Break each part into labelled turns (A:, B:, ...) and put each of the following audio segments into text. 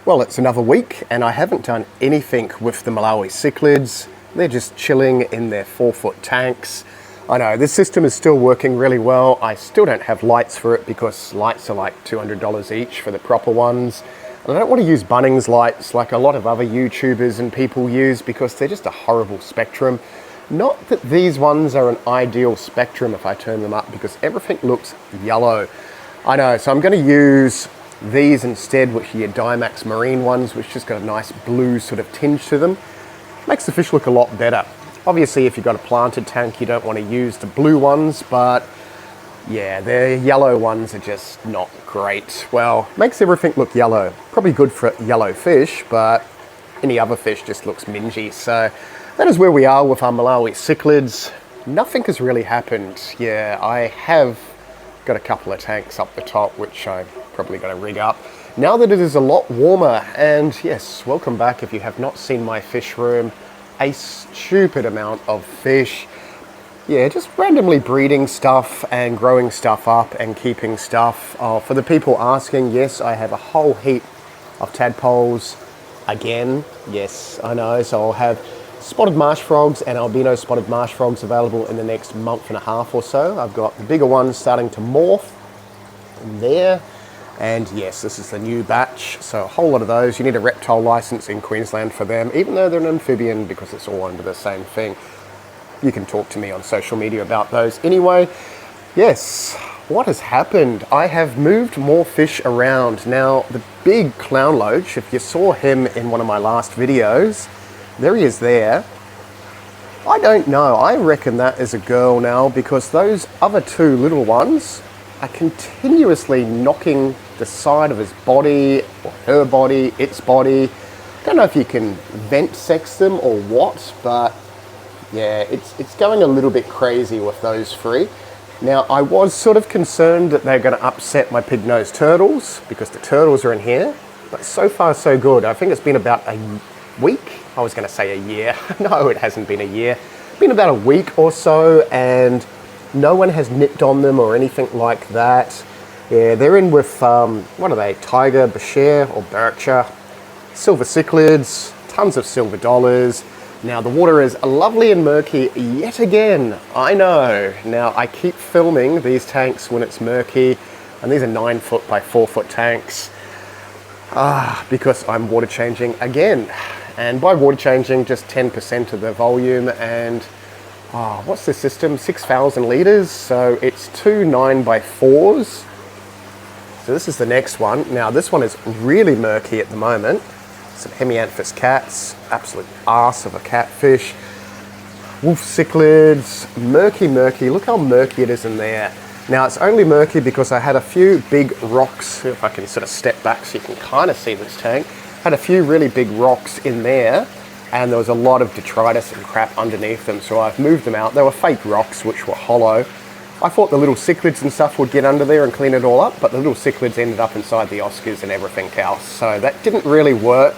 A: Well, it's another week and I haven't done anything with the Malawi cichlids. They're just chilling in their 4-foot tanks. I know, this system is still working really well. I still don't have lights for it because lights are like $200 each for the proper ones. And I don't want to use Bunnings lights like a lot of other YouTubers and people use because they're just a horrible spectrum. Not that these ones are an ideal spectrum if I turn them up because everything looks yellow. I know, so I'm going to use these instead, which are your Dimax Marine ones, which just got a nice blue sort of tinge to them. Makes the fish look a lot better. Obviously, if you've got a planted tank, you don't want to use the blue ones, but yeah, the yellow ones are just not great. Well, makes everything look yellow. Probably good for yellow fish, but any other fish just looks mingy. So that is where we are with our Malawi cichlids. Nothing has really happened. Yeah, I have got a couple of tanks up the top, which I'm probably going to rig up now that it is a lot warmer. And yes, welcome back if you have not seen my fish room. A stupid amount of fish. Yeah, just randomly breeding stuff and growing stuff up and keeping stuff. For the people asking, yes, I have a whole heap of tadpoles again. Yes, I know. So I'll have spotted marsh frogs and albino spotted marsh frogs available in the next month and a half or so. I've got the bigger ones starting to morph in there. And yes, this is the new batch. So a whole lot of those. You need a reptile license in Queensland for them, even though they're an amphibian because it's all under the same thing. You can talk to me on social media about those. Anyway, yes, what has happened? I have moved more fish around. Now, the big clown loach, if you saw him in one of my last videos, there he is there. I don't know, I reckon that is a girl now because those other two little ones are continuously knocking the side of his body or her body, its body. Don't know if you can vent sex them or what, but yeah, it's going a little bit crazy with those three. Now, I was sort of concerned that they're going to upset my pig-nosed turtles because the turtles are in here, but so far so good. I think it's been about a week. I was going to say a year. No, it hasn't been a year. It's been about a week or so, and no one has nipped on them or anything like that. Yeah, they're in with, what are they, Tiger, Bashir or Berkshire, silver cichlids, tons of silver dollars. Now the water is lovely and murky yet again, I know. Now I keep filming these tanks when it's murky, and these are 9-foot by 4-foot tanks, because I'm water changing again. And by water changing, just 10% of the volume, and what's the system? 6,000 litres, so it's 2 9x4s. So this is the next one. Now this one is really murky at the moment. Some hemianthus cats, absolute arse of a catfish. Wolf cichlids, murky. Look how murky it is in there. Now it's only murky because I had a few big rocks, if I can sort of step back so you can kind of see this tank. Had a few really big rocks in there, and there was a lot of detritus and crap underneath them, so I've moved them out. They were fake rocks which were hollow. I thought the little cichlids and stuff would get under there and clean it all up, but the little cichlids ended up inside the Oscars and everything else, so that didn't really work.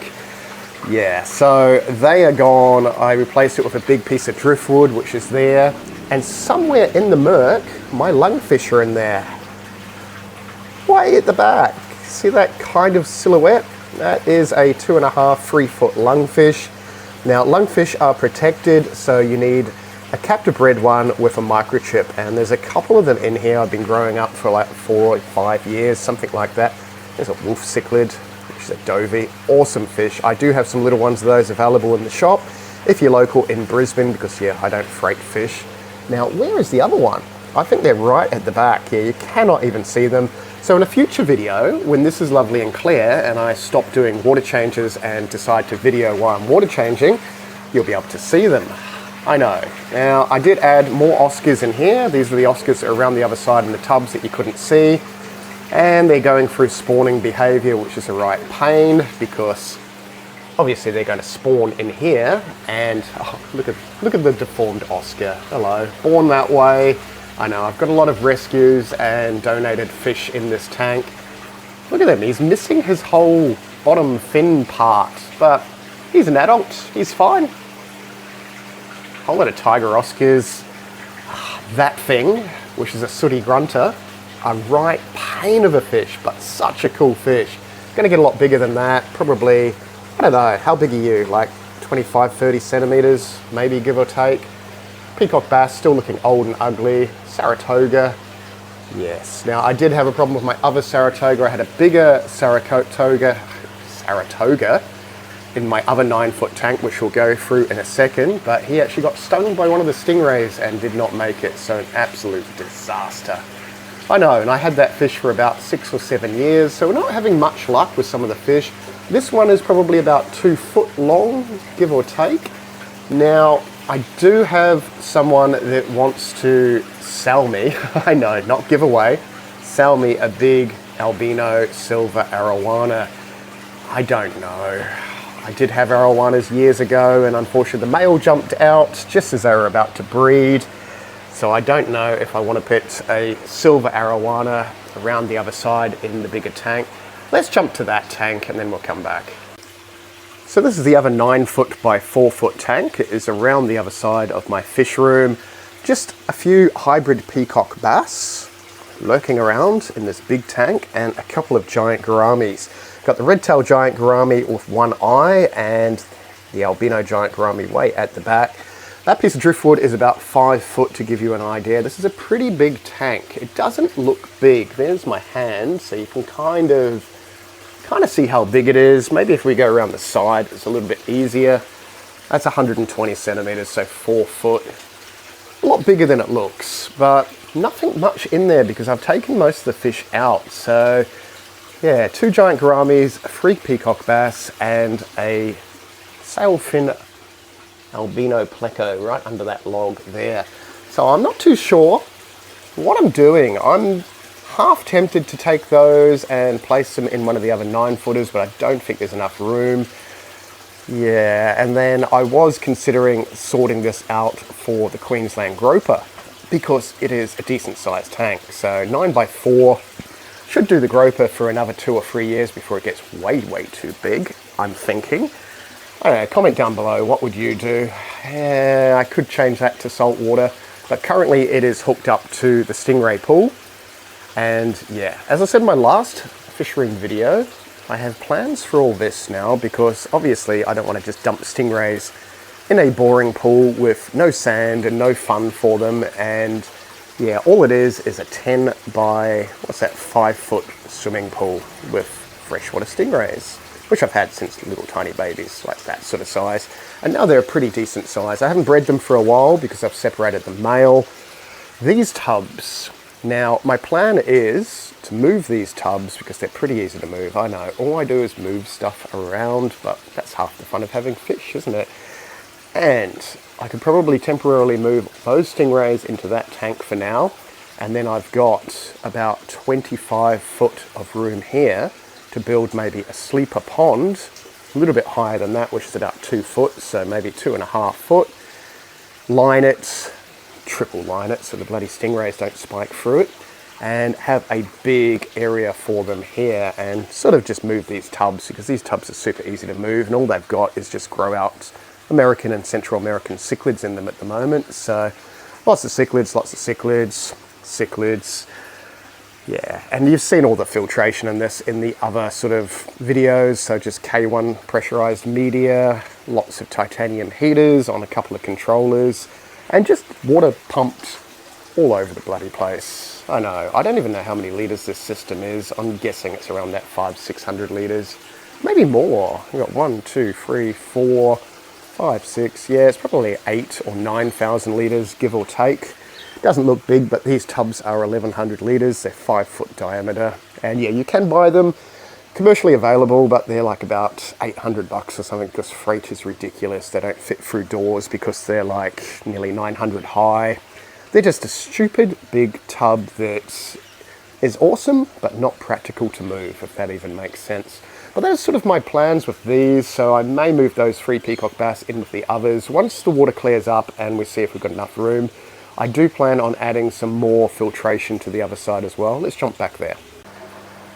A: Yeah, so they are gone. I replaced it with a big piece of driftwood which is there, and somewhere in the murk my lungfish are in there. Way at the back. See that kind of silhouette? That is a 2.5, 3-foot lungfish. Now, lungfish are protected, so you need a captive bred one with a microchip, and there's a couple of them in here. I've been growing up for like 4 or 5 years, something like that. There's a wolf cichlid, which is a dovey, awesome fish. I do have some little ones of those available in the shop if you're local in Brisbane, because yeah, I don't freight fish. Now, where is the other one? I think they're right at the back. Yeah, you cannot even see them. So in a future video, when this is lovely and clear and I stop doing water changes and decide to video while I'm water changing, you'll be able to see them. I know. Now, I did add more Oscars in here. These are the Oscars that are around the other side in the tubs that you couldn't see. And they're going through spawning behavior, which is a right pain because obviously they're going to spawn in here. And look at the deformed Oscar. Hello. Born that way. I know, I've got a lot of rescues and donated fish in this tank. Look at him, he's missing his whole bottom fin part, but he's an adult, he's fine. Whole lot of tiger Oscars. That thing, which is a sooty grunter, a right pain of a fish, but such a cool fish. Gonna get a lot bigger than that, probably, I don't know, how big are you? Like 25, 30 centimeters, maybe, give or take. Peacock bass, still looking old and ugly. Saratoga, yes. Now, I did have a problem with my other Saratoga. I had a bigger Saratoga in my other 9-foot tank, which we'll go through in a second, but he actually got stung by one of the stingrays and did not make it, so an absolute disaster. I know, and I had that fish for about 6 or 7 years, so we're not having much luck with some of the fish. This one is probably about 2 foot long, give or take. Now, I do have someone that wants to sell me, I know, not give away, sell me a big albino silver arowana. I don't know. I did have arowanas years ago, and unfortunately the male jumped out just as they were about to breed. So I don't know if I want to put a silver arowana around the other side in the bigger tank. Let's jump to that tank and then we'll come back. So this is the other 9-foot by 4-foot tank. It is around the other side of my fish room. Just a few hybrid peacock bass lurking around in this big tank, and a couple of giant gouramis. Got the red-tailed giant gourami with one eye and the albino giant gourami way at the back. That piece of driftwood is about 5 foot to give you an idea. This is a pretty big tank. It doesn't look big. There's my hand, so you can kind of see how big it is. Maybe if we go around the side, it's a little bit easier. That's 120 centimeters, so 4 foot. A lot bigger than it looks, but nothing much in there because I've taken most of the fish out. So yeah, 2 giant gouramis, 3 peacock bass, and a sailfin albino pleco right under that log there. So I'm not too sure what I'm doing. I'm half tempted to take those and place them in one of the other 9-footers, but I don't think there's enough room. Yeah, and then I was considering sorting this out for the Queensland groper because it is a decent sized tank. So 9x4 should do the groper for another 2 or 3 years before it gets way too big, I'm thinking. I don't know, comment down below, what would you do? I could change that to salt water, but currently it is hooked up to the Stingray pool. And yeah, as I said in my last FISHROOM video, I have plans for all this now because obviously I don't want to just dump stingrays in a boring pool with no sand and no fun for them. And yeah, all it is a 10 by, 5-foot swimming pool with freshwater stingrays, which I've had since little tiny babies, like that sort of size. And now they're a pretty decent size. I haven't bred them for a while because I've separated the male. These tubs, now my plan is to move these tubs because they're pretty easy to move. I know, all I do is move stuff around, but that's half the fun of having fish, isn't it? And I could probably temporarily move those stingrays into that tank for now. And then I've got about 25 foot of room here to build maybe a sleeper pond, a little bit higher than that, which is about 2 foot, so maybe 2.5 foot. Line it, triple line it so the bloody stingrays don't spike through it, and have a big area for them here, and sort of just move these tubs because these tubs are super easy to move, and all they've got is just growout American and Central American cichlids in them at the moment. So lots of cichlids, cichlids. Yeah, and you've seen all the filtration in this in the other sort of videos. So just K1 pressurized media, lots of titanium heaters on a couple of controllers, and just water pumped all over the bloody place. I know, I don't even know how many litres this system is. I'm guessing it's around that 500-600 litres, maybe more. We've got 1, 2, 3, 4, 5, 6, yeah, it's probably 8 or 9,000 litres, give or take. Doesn't look big, but these tubs are 1,100 litres, they're 5 foot diameter. And yeah, you can buy them commercially available, but they're like about 800 bucks or something because freight is ridiculous. They don't fit through doors because they're like nearly 900 high. They're just a stupid big tub that is awesome, but not practical to move, if that even makes sense. But that's sort of my plans with these, so I may move those 3 peacock bass in with the others. Once the water clears up and we see if we've got enough room, I do plan on adding some more filtration to the other side as well. Let's jump back there.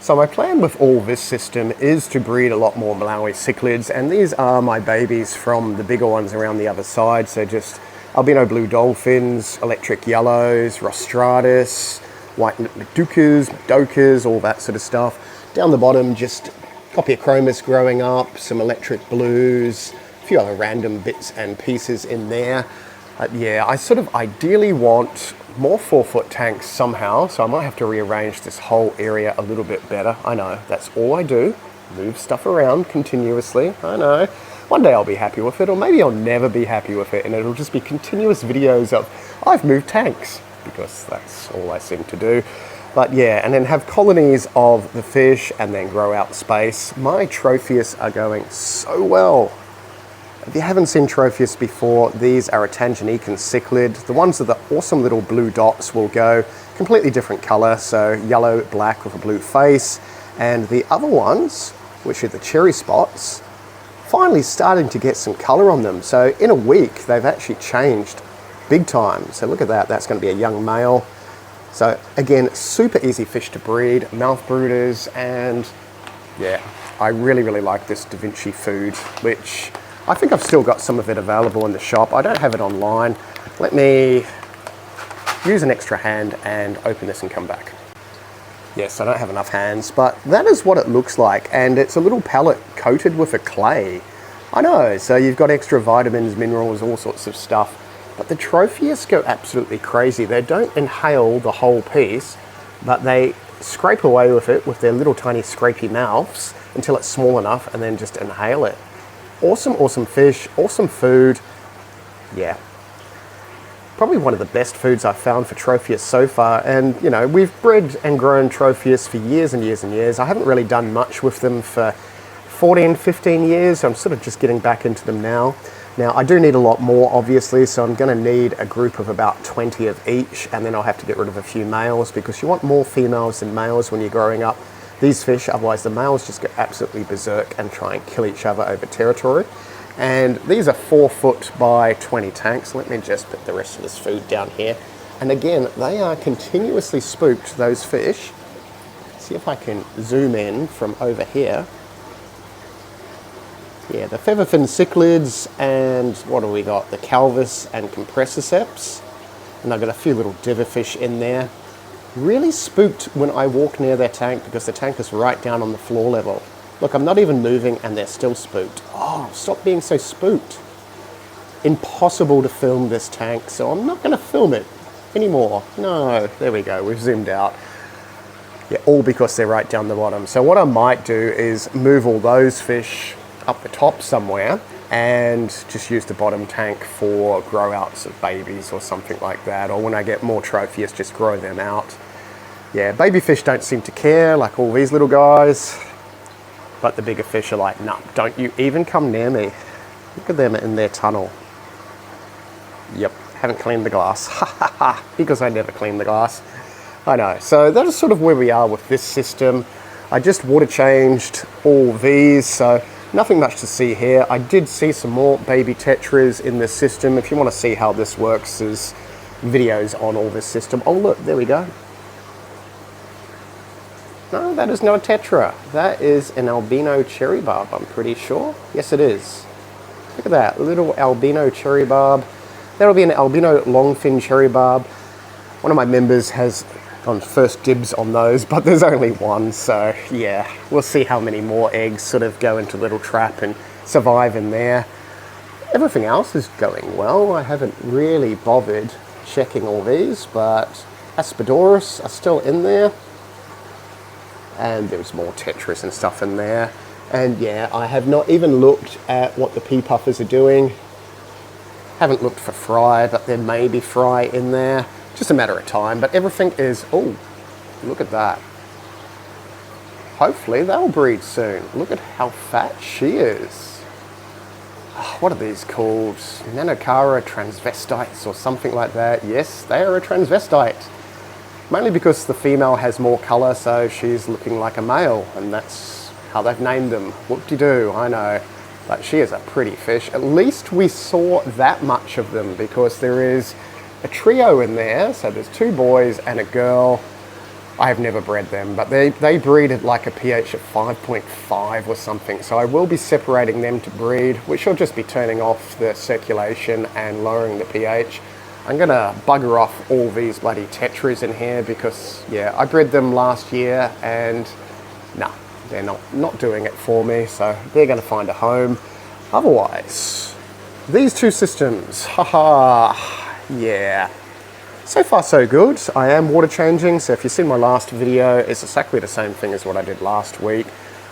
A: So my plan with all this system is to breed a lot more Malawi cichlids, and these are my babies from the bigger ones around the other side. So just albino blue dolphins, electric yellows, rostratus, white madukas, all that sort of stuff. Down the bottom, just Copiachromas growing up, some electric blues, a few other random bits and pieces in there. Yeah, I sort of ideally want more 4-foot tanks somehow, so I might have to rearrange this whole area a little bit better. I know, that's all I do, move stuff around continuously, I know. One day I'll be happy with it, or maybe I'll never be happy with it, and it'll just be continuous videos of, I've moved tanks, because that's all I seem to do. But yeah, and then have colonies of the fish and then grow out space. My Tropheus are going so well. If you haven't seen Tropheus before, these are a Tanganyikan cichlid. The ones with the awesome little blue dots will go completely different color, so yellow, black with a blue face. And the other ones, which are the cherry spots, finally starting to get some color on them. So in a week, they've actually changed big time. So look at that, that's gonna be a young male. So again, super easy fish to breed, mouth brooders, and yeah, I really, really like this Da Vinci food, which I think I've still got some of it available in the shop. I don't have it online. Let me use an extra hand and open this and come back. Yes, I don't have enough hands, but that is what it looks like. And it's a little pellet coated with a clay. I know, so you've got extra vitamins, minerals, all sorts of stuff. But the Tropheus go absolutely crazy. They don't inhale the whole piece, but they scrape away with it with their little tiny scrapey mouths until it's small enough and then just inhale it. Awesome, awesome fish, awesome food. Yeah. Probably one of the best foods I've found for Tropheus so far. And, you know, we've bred and grown Tropheus for years and years and years. I haven't really done much with them for 14, 15 years. So I'm sort of just getting back into them now. Now, I do need a lot more, obviously, so I'm going to need a group of about 20 of each, and then I'll have to get rid of a few males because you want more females than males when you're growing up these fish, otherwise the males just go absolutely berserk and try and kill each other over territory. And these are 4-foot by 20 tanks. Let me just put the rest of this food down here. And again, they are continuously spooked, those fish. See if I can zoom in from over here. Yeah, the featherfin cichlids, and what do we got? The calvus and compressiceps. And I've got a few little diverfish in there. Really spooked when I walk near their tank because the tank is right down on the floor level. Look, I'm not even moving and they're still spooked. Oh, stop being so spooked. Impossible to film this tank, so I'm not going to film it anymore. No, there we go, we've zoomed out. Yeah, all because they're right down the bottom. So what I might do is move all those fish up the top somewhere and just use the bottom tank for grow outs of babies or something like that, or when I get more Tropheus, just grow them out. Yeah, baby fish don't seem to care like all these little guys, but the bigger fish are like, nah, don't you even come near me. Look at them in their tunnel. Yep, haven't cleaned the glass. Ha ha ha, because I never clean the glass. I know, so that is sort of where we are with this system. I just water changed all these, so nothing much to see here. I did see some more baby tetras in this system. If you want to see how this works, there's videos on all this system. Oh look, there we go. No, that is not a tetra. That is an albino cherry barb, I'm pretty sure. Yes, it is. Look at that, little albino cherry barb. That'll be an albino longfin cherry barb. One of my members has on first dibs on those, but there's only one, so yeah, we'll see how many more eggs sort of go into little trap and survive in there. Everything else is going well. I haven't really bothered checking all these, but Aspidoris are still in there, and there's more tetras and stuff in there. And yeah, I have not even looked at what the pea puffers are doing. Haven't looked for fry, but there may be fry in there. Just a matter of time, but everything is, oh, look at that. Hopefully they'll breed soon. Look at how fat she is. Oh, what are these called? Nanocara transvestites or something like that. Yes, they are a transvestite. Mainly because the female has more color, so she's looking like a male, and that's how they've named them. Whoop-de-doo, I know. But she is a pretty fish. At least we saw that much of them, because there is a trio in there, so there's 2 boys and a girl. I have never bred them, but they breed at like a pH of 5.5 or something, so I will be separating them to breed, which will just be turning off the circulation and lowering the pH. I'm gonna bugger off all these bloody tetras in here because, yeah, I bred them last year and nah, they're not doing it for me, so they're going to find a home. Otherwise, these two systems, haha, yeah. So far so good. I am water changing, so if you've seen my last video, it's exactly the same thing as what I did last week.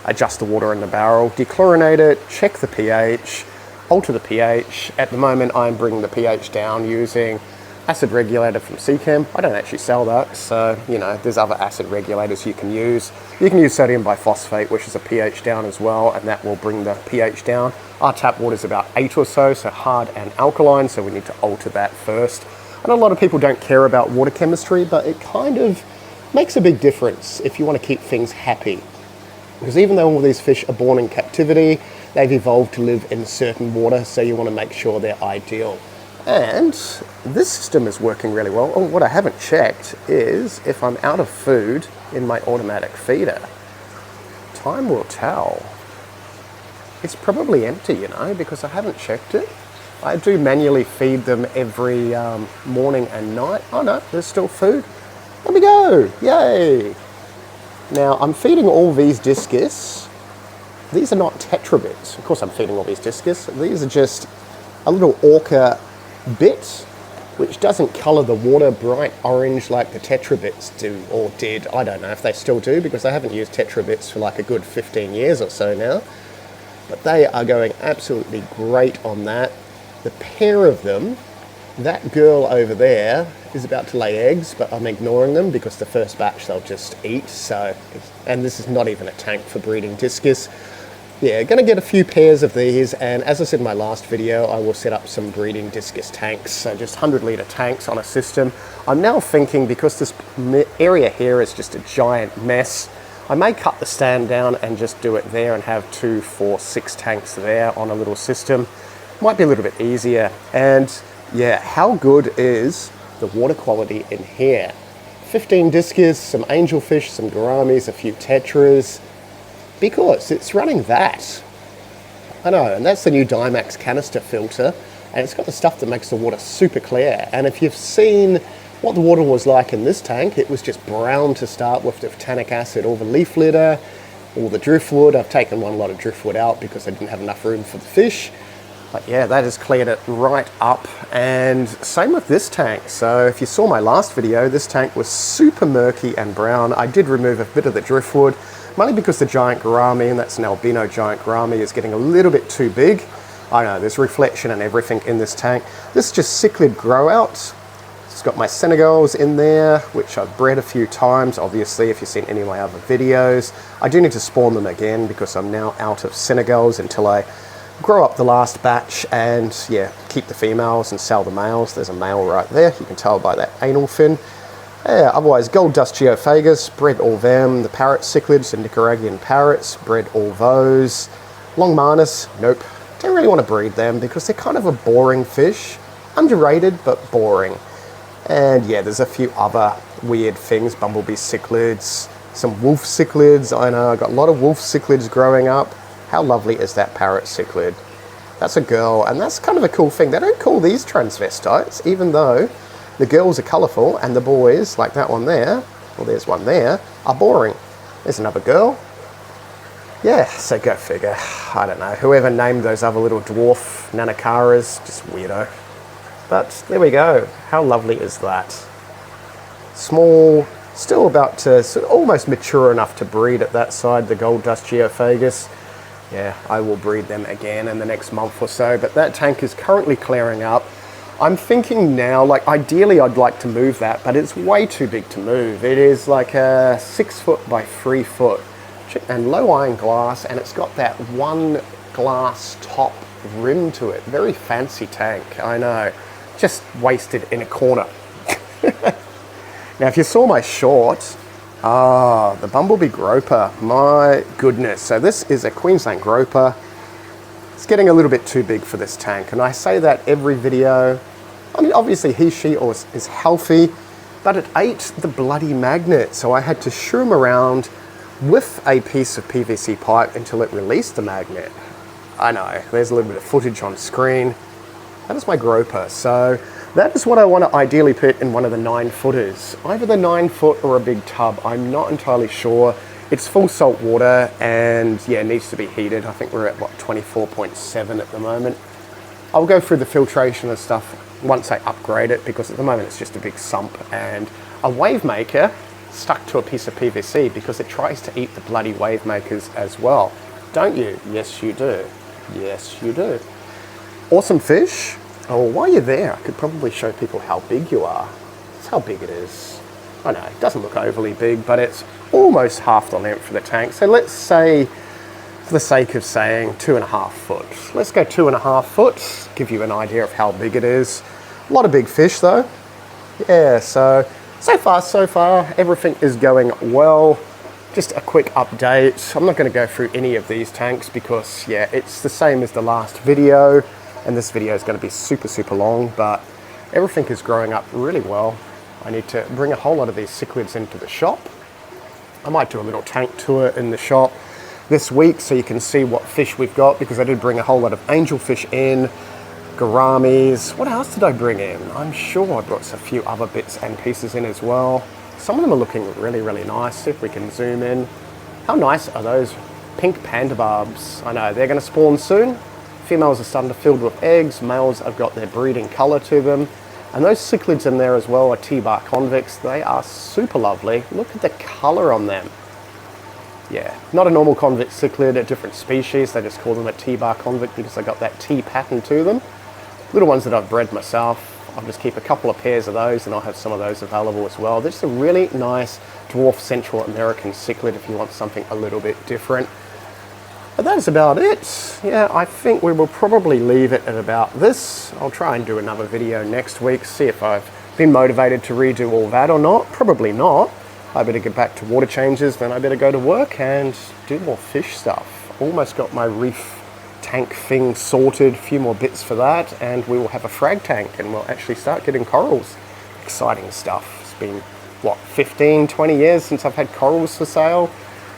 A: Adjust the water in the barrel, dechlorinate it, check the pH, alter the pH. At the moment I'm bringing the pH down using acid regulator from CChem. I don't actually sell that, so you know, there's other acid regulators you can use. You can use sodium biphosphate, which is a pH down as well, and that will bring the pH down. Our tap water is about 8 or so hard and alkaline, so we need to alter that first. I know a lot of people don't care about water chemistry, but it kind of makes a big difference if you want to keep things happy. Because even though all these fish are born in captivity, they've evolved to live in certain water, so you want to make sure they're ideal. And this system is working really well. Oh, what I haven't checked is if I'm out of food in my automatic feeder. Time will tell. It's probably empty, you know, because I haven't checked it. I do manually feed them every morning and night. Oh no, there's still food. There we go, yay. Now I'm feeding all these discus. These are not tetrabits. Of course I'm feeding all these discus. These are just a little orca bit, which doesn't colour the water bright orange like the tetrabits do, or did. I don't know if they still do, because I haven't used tetrabits for like a good 15 years or so now. But they are going absolutely great on that. The pair of them, that girl over there is about to lay eggs, but I'm ignoring them because the first batch they'll just eat. So, and this is not even a tank for breeding discus. Yeah, gonna get a few pairs of these, and as I said in my last video, I will set up some breeding discus tanks, so just 100-litre tanks on a system. I'm now thinking, because this area here is just a giant mess, I may cut the stand down and just do it there and have 2, 4, 6 tanks there on a little system. Might be a little bit easier. And yeah, how good is the water quality in here? 15 discus, some angelfish, some gouramis, a few tetras, because it's running that. I know, and that's the new Dimax canister filter, and it's got the stuff that makes the water super clear. And if you've seen what the water was like in this tank, it was just brown to start with tannic acid, all the leaf litter, all the driftwood. I've taken one lot of driftwood out because I didn't have enough room for the fish. But yeah, that has cleared it right up, and same with this tank. So if you saw my last video, this tank was super murky and brown. I did remove a bit of the driftwood, mainly because the giant gourami, and that's an albino giant gourami, is getting a little bit too big. I know, there's reflection and everything in this tank. This is just Cichlid growout. It's got my Senegals in there, which I've bred a few times. Obviously, if you've seen any of my other videos, I do need to spawn them again because I'm now out of Senegals until I grow up the last batch and yeah, keep the females and sell the males. There's a male right there, you can tell by that anal fin. Yeah, otherwise, gold dust geophagus, bred all them. The parrot cichlids, the Nicaraguan parrots, bred all those. Long manus, nope. Don't really want to breed them because they're kind of a boring fish. Underrated, but boring. And yeah, there's a few other weird things. Bumblebee cichlids, some wolf cichlids. I know, I got a lot of wolf cichlids growing up. How lovely is that parrot cichlid? That's a girl, and that's kind of a cool thing. They don't call these transvestites, even though the girls are colourful and the boys, like that one there, well there's one there, are boring. There's another girl. Yeah, so go figure. I don't know. Whoever named those other little dwarf Nanacaras, just weirdo. But there we go. How lovely is that? Small, still about to, almost mature enough to breed at that side, the gold dust geophagus. Yeah, I will breed them again in the next month or so, but that tank is currently clearing up. I'm thinking now, like ideally I'd like to move that, but it's way too big to move. It is like a 6 foot by 3 foot and low iron glass, and it's got that one glass top rim to it. Very fancy tank, I know. Just wasted in a corner. Now if you saw my short, the bumblebee groper, my goodness. So this is a Queensland groper. It's getting a little bit too big for this tank, and I say that every video. I mean, obviously she is healthy, but it ate the bloody magnet, so I had to shoo him around with a piece of PVC pipe until it released the magnet. I know, there's a little bit of footage on screen. That is my groper, so that is what I want to ideally put in one of the 9-footers. Either the 9-foot or a big tub, I'm not entirely sure. It's full salt water and yeah, it needs to be heated. I think we're at what, 24.7 at the moment. I'll go through the filtration and stuff once I upgrade it, because at the moment it's just a big sump and a wave maker stuck to a piece of PVC because it tries to eat the bloody wave makers as well. Don't you? Yes, you do. Yes, you do. Awesome fish. Oh, while you're there, I could probably show people how big you are. That's how big it is. I know, it doesn't look overly big, but it's almost half the length of the tank. So let's say, for the sake of saying, 2.5 foot. Let's go 2.5 foot, give you an idea of how big it is. A lot of big fish though. Yeah, so far, everything is going well. Just a quick update. I'm not going to go through any of these tanks because, yeah, it's the same as the last video, and this video is going to be super long, but everything is growing up really well. I need to bring a whole lot of these cichlids into the shop. I might do a little tank tour in the shop this week so you can see what fish we've got, because I did bring a whole lot of angelfish in, gouramis. What else did I bring in? I'm sure I brought a few other bits and pieces in as well. Some of them are looking really nice. See if we can zoom in. How nice are those pink panda barbs? I know, they're going to spawn soon. Females are starting to fill with eggs. Males have got their breeding colour to them. And those cichlids in there as well are T-bar convicts. They are super lovely. Look at the colour on them. Yeah, not a normal convict cichlid, a different species. They just call them a T-bar convict because they got that T pattern to them. Little ones that I've bred myself. I'll just keep a couple of pairs of those and I'll have some of those available as well. This is a really nice dwarf Central American cichlid if you want something a little bit different. But that is about it. Yeah, I think we will probably leave it at about this. I'll try and do another video next week, see if I've been motivated to redo all that or not. Probably not. I better get back to water changes, then I better go to work and do more fish stuff. Almost got my reef tank thing sorted, a few more bits for that, and we will have a frag tank and we'll actually start getting corals. Exciting stuff. It's been, what, 15, 20 years since I've had corals for sale?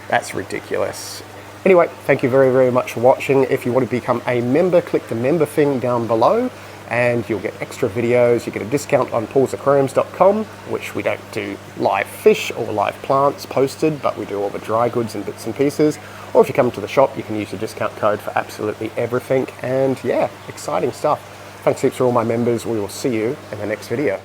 A: That's ridiculous. Anyway, thank you very much for watching. If you want to become a member, click the member thing down below and you'll get extra videos. You get a discount on paulsaquariums.com, which we don't do live fish or live plants posted, but we do all the dry goods and bits and pieces. Or if you come to the shop, you can use the discount code for absolutely everything. And yeah, exciting stuff. Thanks heaps for all my members. We will see you in the next video.